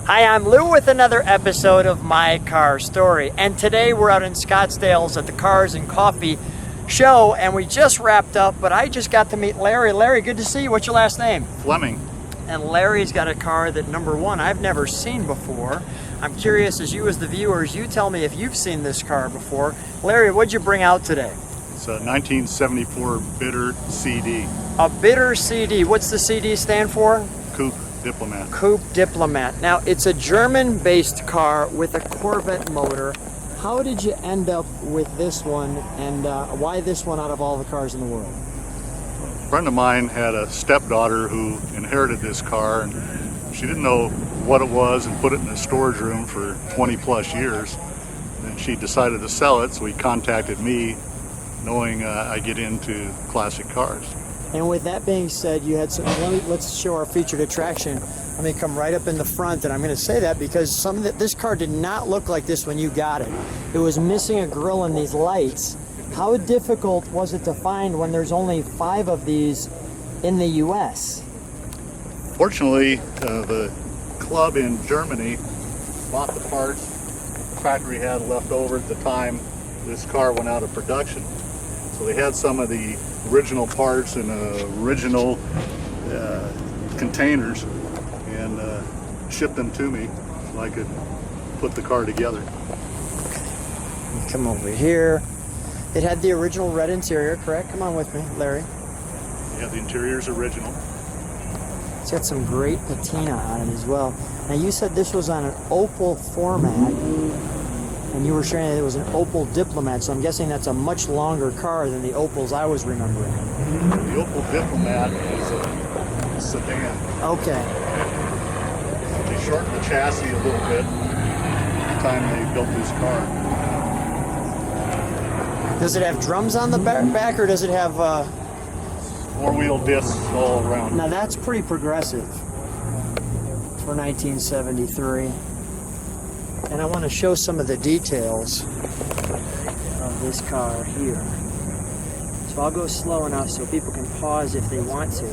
Hi, I'm Lou with another episode of My Car Story, and today we're out in Scottsdale at the Cars and Coffee show, and we just wrapped up, but I just got to meet Larry. Larry, good to see you. What's your last name? Fleming. And Larry's got a car that, number one, I've never seen before. I'm curious, as you as the viewers, you tell me if you've seen this car before. Larry, what'd you bring out today? It's a 1974 Bitter CD. A Bitter CD. What's the CD stand for? Coupe Diplomat. Coupe Diplomat. Now, it's a German-based car with a Corvette motor. How did you end up with this one, and why this one out of all the cars in the world? A friend of mine had a stepdaughter who inherited this car, and she didn't know what it was and put it in a storage room for 20 plus years. And she decided to sell it, so he contacted me, knowing I get into classic cars. And with that being said, you had some. Let's show our featured attraction. Let me come right up in the front, and I'm going to say that because this car did not look like this when you got it. It was missing a grille and these lights. How difficult was it to find when there's only 5 of these in the U.S.? Fortunately, the club in Germany bought the parts the factory had left over at the time this car went out of production. So they had some of the original parts in original containers and shipped them to me so I could put the car together. Okay. Come over here. It had the original red interior, correct? Come on with me, Larry. Yeah, the interior's original. It's got some great patina on it as well. Now, you said this was on an Opel format, and you were sharing that it was an Opel Diplomat, so I'm guessing that's a much longer car than the Opels I was remembering. The Opel Diplomat is a sedan. Okay. They shortened the chassis a little bit the time they built this car. Does it have drums on the back, or does it have... 4-wheel discs all around. Now that's pretty progressive for 1973. And I want to show some of the details of this car here. So I'll go slow enough so people can pause if they want to.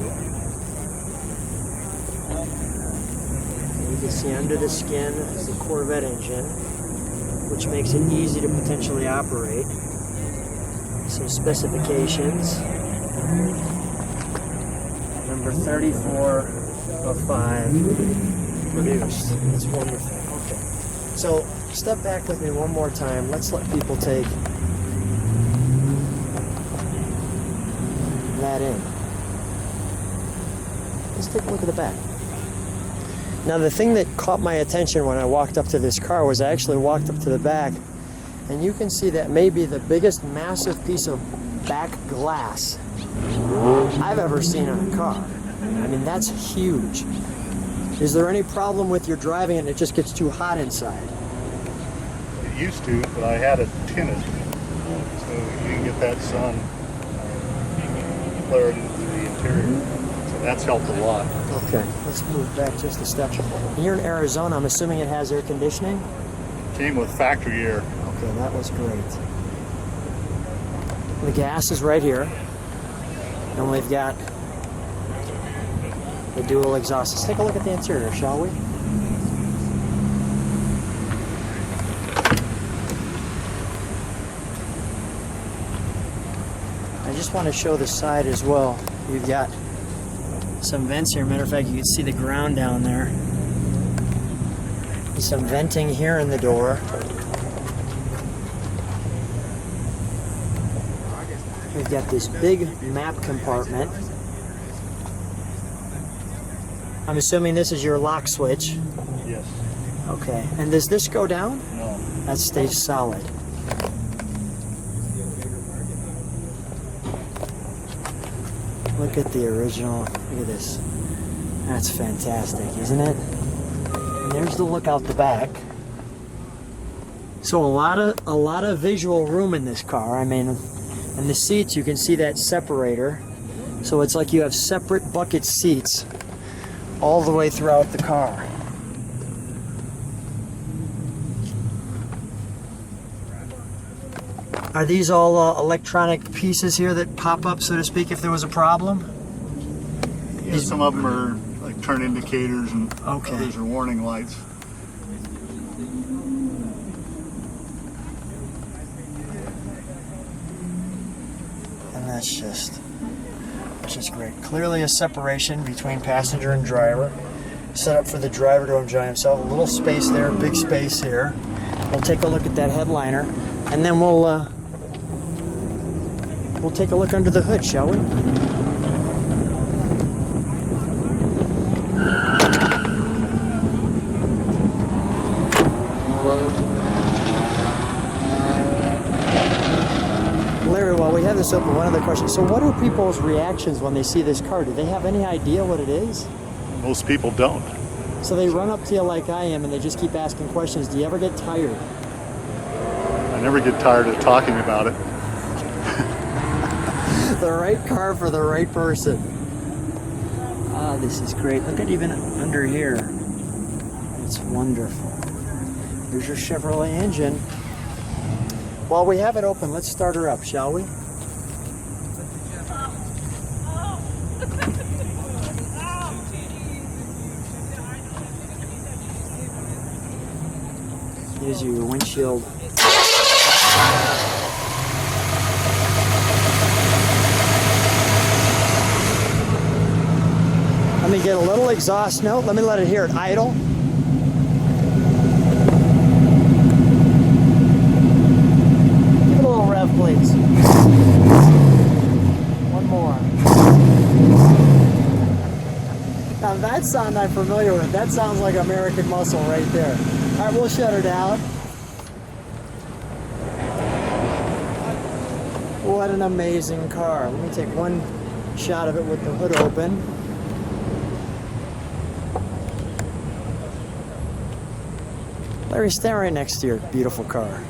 You can see under the skin is the Corvette engine, which makes it easy to potentially operate. Some specifications. Number 34 of 5 produced. It's wonderful. Okay. So step back with me one more time. Let's let people take that in. Let's take a look at the back. Now, the thing that caught my attention when I walked up to this car was I actually walked up to the back, and you can see that may be the biggest massive piece of back glass I've ever seen on a car. I mean, that's huge. Is there any problem with your driving and it just gets too hot inside? It used to, but I had it tinted, so you can get that sun flared into the interior. So that's helped a lot. Okay, let's move back just a step. You're in Arizona, I'm assuming it has air conditioning? Came with factory air. Okay, that was great. The gas is right here. And we've got the dual exhaust. Let's take a look at the interior, shall we? I just want to show the side as well. You've got some vents here. Matter of fact, you can see the ground down there. There's some venting here in the door. We've got this big map compartment. I'm assuming this is your lock switch. Yes. Okay. And does this go down? No. That stays solid. Look at the original. Look at this. That's fantastic, isn't it? And there's the look out the back. So a lot of visual room in this car. I mean, and the seats, you can see that separator. So it's like you have separate bucket seats all the way throughout the car. Are these all electronic pieces here that pop up, so to speak, if there was a problem? Yeah, some of them are like turn indicators and Okay. others are warning lights. And that's just great. Clearly a separation between passenger and driver. Set up for the driver to enjoy himself. A little space there, big space here. We'll take a look at that headliner, and then we'll take a look under the hood, shall we? Larry, while we have this open, one other question. So what are people's reactions when they see this car? Do they have any idea what it is? Most people don't. So they run up to you like I am and they just keep asking questions. Do you ever get tired? I never get tired of talking about it. The right car for the right person. Ah, this is great. Look at even under here. It's wonderful. Here's your Chevrolet engine. While we have it open, let's start her up, shall we? Here's your windshield. Let me get a little exhaust note. Let me let it hear it idle. Give it a little rev, please. One more. Now that sound I'm familiar with. That sounds like American Muscle right there. All right, we'll shut her down. What an amazing car. Let me take one shot of it with the hood open. Larry, stand right next to your beautiful car.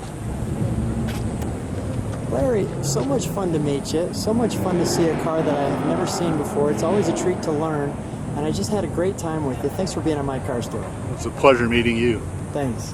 Larry, so much fun to meet you. So much fun to see a car that I have never seen before. It's always a treat to learn. And I just had a great time with you. Thanks for being on my car store. It's a pleasure meeting you. Thanks.